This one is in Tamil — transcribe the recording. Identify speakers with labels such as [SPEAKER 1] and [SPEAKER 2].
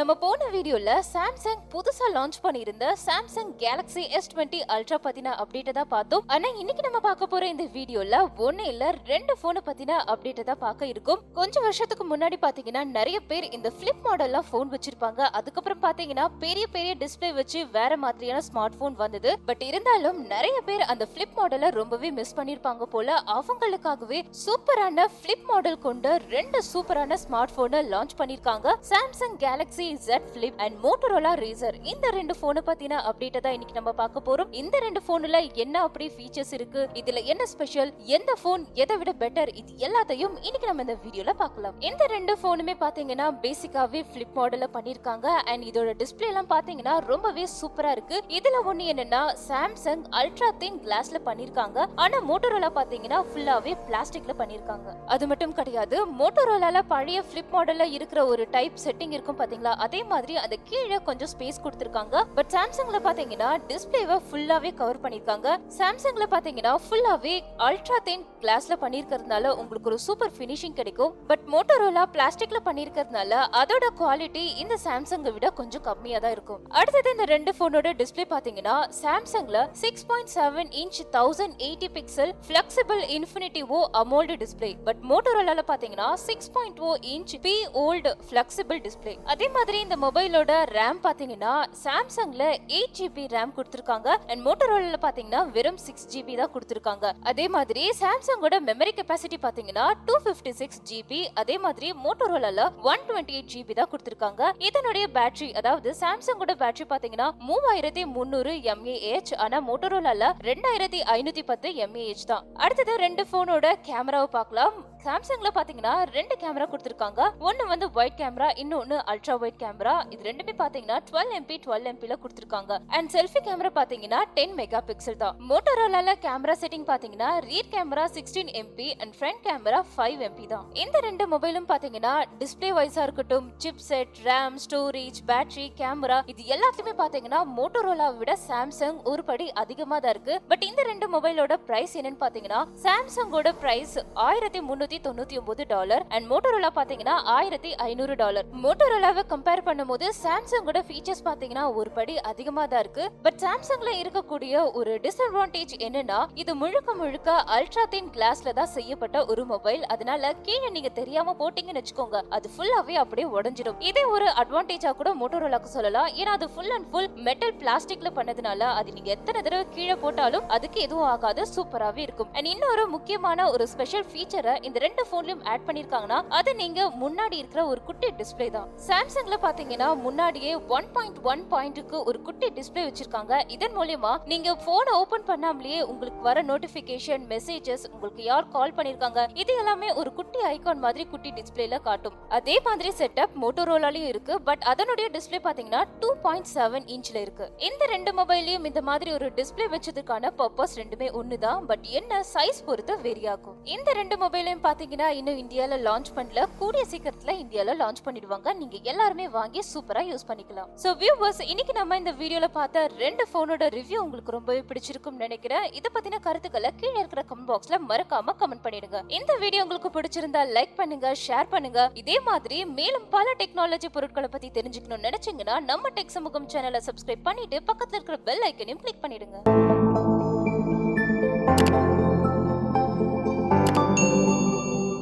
[SPEAKER 1] நம்ம போன வீடியோல சாம்சங் புதுசா லான்ச் பண்ணியிருந்த சாம்சங் கேலக்ஸி S20 அல்ட்ரா பத்தின அப்டேட் தான் பார்த்தோம். ஆனா இன்னைக்கு நம்ம பார்க்க போற இந்த வீடியோல ஒண்ணு இல்ல ரெண்டு போன் பத்தின அப்டேட் தான் பார்க்க இருக்கும். கொஞ்சம் வருஷத்துக்கு முன்னாடி பாத்தீங்கன்னா நிறைய பேர் இந்த ஃபிளிப் மாடல்ல போன் வச்சிருப்பாங்க. அதுக்கப்புறம் பாத்தீங்கன்னா பெரிய பெரிய டிஸ்பிளே வச்சு வேற மாதிரியான ஸ்மார்ட் போன் வந்தது. பட் இருந்தாலும் நிறைய பேர் அந்த ஃபிளிப் மாடலை ரொம்பவே மிஸ் பண்ணிருப்பாங்க போல. அவங்களுக்காகவே சூப்பரான ஃபிளிப் மாடல் கொண்ட ரெண்டு சூப்பரான ஸ்மார்ட் போனை லான்ச் பண்ணிருக்காங்க. Samsung Galaxy Z Flip and Motorola Razr. இந்த ரெண்டு போனை பத்தின அப்டேட் தான் இன்னைக்கு நம்ம பார்க்க போறோம். இந்த ரெண்டு போன்ல என்ன அப்படி ஃபீச்சர்ஸ் இருக்கு, இதுல என்ன ஸ்பெஷல், எந்த போன் எதை விட பெட்டர், இது எல்லாத்தையும் இன்னைக்கு நம்ம இந்த வீடியோல பார்க்கலாம். இந்த ரெண்டு போனுமே பாத்தீங்கன்னா பேசிக்காவே ஃபிளிப் மாடல்ல பண்ணிருக்காங்க. அண்ட் இதோட டிஸ்பிளே எல்லாம் பாத்தீங்கன்னா ரொம்பவே சூப்பரா இருக்கு. இதுல ஒண்ணு என்னன்னா சாம்சங் அல்ட்ரா தின் கிளாஸ்ல பண்ணிருக்காங்க. ஆனா மோட்டோரோலா பாத்தீங்கன்னா ஃபுல்லாவே பிளாஸ்டிக்ல பண்ணிருக்காங்க. அது மட்டும் கிடையாது, மோட்டோரோலால பழைய ஃபிளிப் மாடல்ல இருக்கிற ஒரு டைப் செட்டிங் இருக்கும் பாத்தீங்களா, அதே மாதிரி அந்த கீழே கொஞ்சம் ஸ்பேஸ் கொடுத்திருக்காங்க. பட் சாம்சங்ல பாத்தீங்கன்னா டிஸ்பிளேவை ஃபுல்லாவே கவர் பண்ணிருக்காங்க. சாம்சங்ல பாத்தீங்கன்னா ஃபுல்லாவே அல்ட்ரா தின் கிளாஸ்ல பண்ணிருக்கிறதுனால உங்களுக்கு ஒரு சூப்பர் ஃபினிஷிங் கிடைக்கும். பட் மோட்டோரோலா பிளாஸ்டிக்ல பண்ணிருக்கிறதுனால அதோட குவாலிட்டி இந்த சாம்சங்கை விட கொஞ்சம் கம்மியா தான் இருக்கும். அடுத்தது இந்த ரெண்டு போனோட டிஸ்பிளே பாத்தீங்கன்னா சாம்சங்ல 6.7 inch 1080 pixel flexible infinity O AMOLED display. But மோட்டோரோலால பாத்தீங்கன்னா 6.0 inch P OLED flexible display. அதே மாதிரி இந்த மொபைலோட ரேம் பாத்தீங்கன்னா சாம்சங்ல 8GB ரேம் கொடுத்திருக்காங்க. அண்ட் மோட்டோரோலால பாத்தீங்கன்னா வெறும் 6GB தான் கொடுத்திருக்காங்க. அதே மாதிரி சாம்சங்கோட மெமரி கெபாசிட்டி பாத்தீங்கன்னா 256GB. அதே மாதிரி மோட்டோரோலால 128GB தான் கொடுத்திருக்காங்க. இதனுடைய பேட்டரி, அதாவது சாம்சங்கோட பேட்டரி பாத்தீங்கன்னா 3300 mAh, ஆனா மோட்டோரோலால 2510 mAh தான். அடுத்தது ரெண்டு போனோட கேமராவை பார்க்கலாம். சாம்சங்ல பாத்தீங்கன்னா ரெண்டு கேமரா கொடுத்திருக்காங்க. ஒன்னு வந்து வைட் கேமரா, இன்னொன்னு அல்ட்ரா வைட் கேமரா. இது ரெண்டுமே பாத்தீங்கன்னா 12MP 12MP ல கொடுத்திருக்காங்க. அண்ட் செல்ஃபி கேமரா பாத்தீங்கன்னா 10 மெகா பிக்சல் தான். மோட்டோரோலால கேமரா செட்டிங் பாத்தீங்கன்னா rear camera 16MP and front camera 5MP தான். இந்த ரெண்டு மொபைலும் பாத்தீங்கன்னா டிஸ்பிளே வைஸா இருக்கட்டும், chip set, RAM, storage, battery, camera, இது எல்லாத்தையுமே பாத்தீங்கன்னா மோட்டோரோலா விட சாம்சங் ஒரு படி அதிகமா தான் இருக்கு. பட் இந்த ரெண்டு மொபைலோட பிரைஸ் என்னன்னு பாத்தீங்கன்னா சாம்சங்கோட பிரைஸ் $1399 அண்ட் மோட்டோரோலா பாத்தீங்கன்னா $1500. மோட்டோரோலாவை கம்பேர் பண்ணும்போது சாம்சங்கோட ஃபீச்சர்ஸ் பாத்தீங்கன்னா ஒரு படி அதிகமா தான் இருக்கு. பட் சாம்சங்ல இருக்கக்கூடிய ஒரு டிஸ்அட்வான்டேஜ் என்னன்னா இது முழுக்க முழுக்க அல்ட்ரா தின் கிளாஸ்ல தான் செய்யப்பட்ட ஒரு மொபைல். அதனால கீழே நீங்க தெரியாம போட்டீங்கன்னு வச்சுக்கோங்க, அது ஃபுல்லாவே அப்படியே உடைஞ்சிடும். இதே ஒரு அட்வான்டேஜா கூட மோட்டோரோலாக்கு சொல்லலாம். ஏன்னா அது ஃபுல் அண்ட் ஃபுல் மெட்டல் பிளாஸ்டிக்ல பண்ணதுனால அது நீங்க எத்தனை தடவை கீழே போட்டாலும் அதுக்கு எதுவும் ஆகாது, சூப்பராவே இருக்கும். அண்ட் இன்னொரு முக்கியமான ஒரு ஸ்பெஷல் ஃபீச்சரை இந்த ரெண்டு போன்லயும் ஆட் பண்ணிருக்காங்கன்னா அது நீங்க முன்னாடி இருக்கிற ஒரு குட்டி டிஸ்பிளே தான். சாம்சங்ல பாத்தீங்கன்னா முன்னாடியே 1.1 பாயிண்ட்க்கு ஒரு குட்டி டிஸ்பிளே வச்சிருக்காங்க. இதன் மூலமா நீங்க போனை ஓபன் பண்ணாமலேயே உங்களுக்கு வர நோட்டிபிகேஷன், மெசேஜஸ், உங்களுக்கு யார் கால் பண்ணிருக்காங்க, இது எல்லாமே ஒரு குட்டி ஐகான் மாதிரி குட்டி டிஸ்பிளேல காட்டும். அதே மாதிரி செட்டப் மோட்டோரோலாலயும் இருக்கு. பட் அதனுடைய டிஸ்பிளே பாத்தீங்கன்னா 2.7 இன்ச்ல இருக்கு. இந்த ரெண்டு மொபைல்லயும் இந்த மாதிரி ஒரு டிஸ்பிளே வச்சதுக்கான பர்பஸ் ரெண்டுமே ஒண்ணுதான். பட் என்ன சைஸ் பொறுத்து வேரி ஆகும். இந்த ரெண்டு மொபைலையும் பாத்தீங்கன்னா இன்னும் இந்தியால லான்ச் பண்ணல, கூடிய சீக்கிரத்துல இந்தியால லான்ச் பண்ணிடுவாங்க. நீங்க எல்லாருமே வாங்கி சூப்பரா யூஸ் பண்ணிக்கலாம். சோ வியூவர்ஸ், இன்னைக்கு நம்ம இந்த வீடியோல பார்த்த ரெண்டு போனோட ரிவ்யூ உங்களுக்கு ரொம்பவே பிடிச்சிருக்கும்னு நினைக்கிறேன். இத பத்தின கருத்துக்களை கீழே இருக்கிற கமெண்ட் பாக்ஸ்ல மறக்காம கமெண்ட் பண்ணிடுங்க. இந்த வீடியோ உங்களுக்கு பிடிச்சிருந்தா லைக் பண்ணுங்க, ஷேர் பண்ணுங்க. இதே மாதிரி மேலும் பல டெக்னாலஜி பொருட்களை பத்தி தெரிஞ்சுக்கணும்னு நினைச்சீங்கன்னா நம்ம டெக் சமூகம் சேனலை சப்ஸ்கிரைப் பண்ணிட்டு பக்கத்துல இருக்கிற பெல் ஐக்கனையும் கிளிக் பண்ணிடுங்க.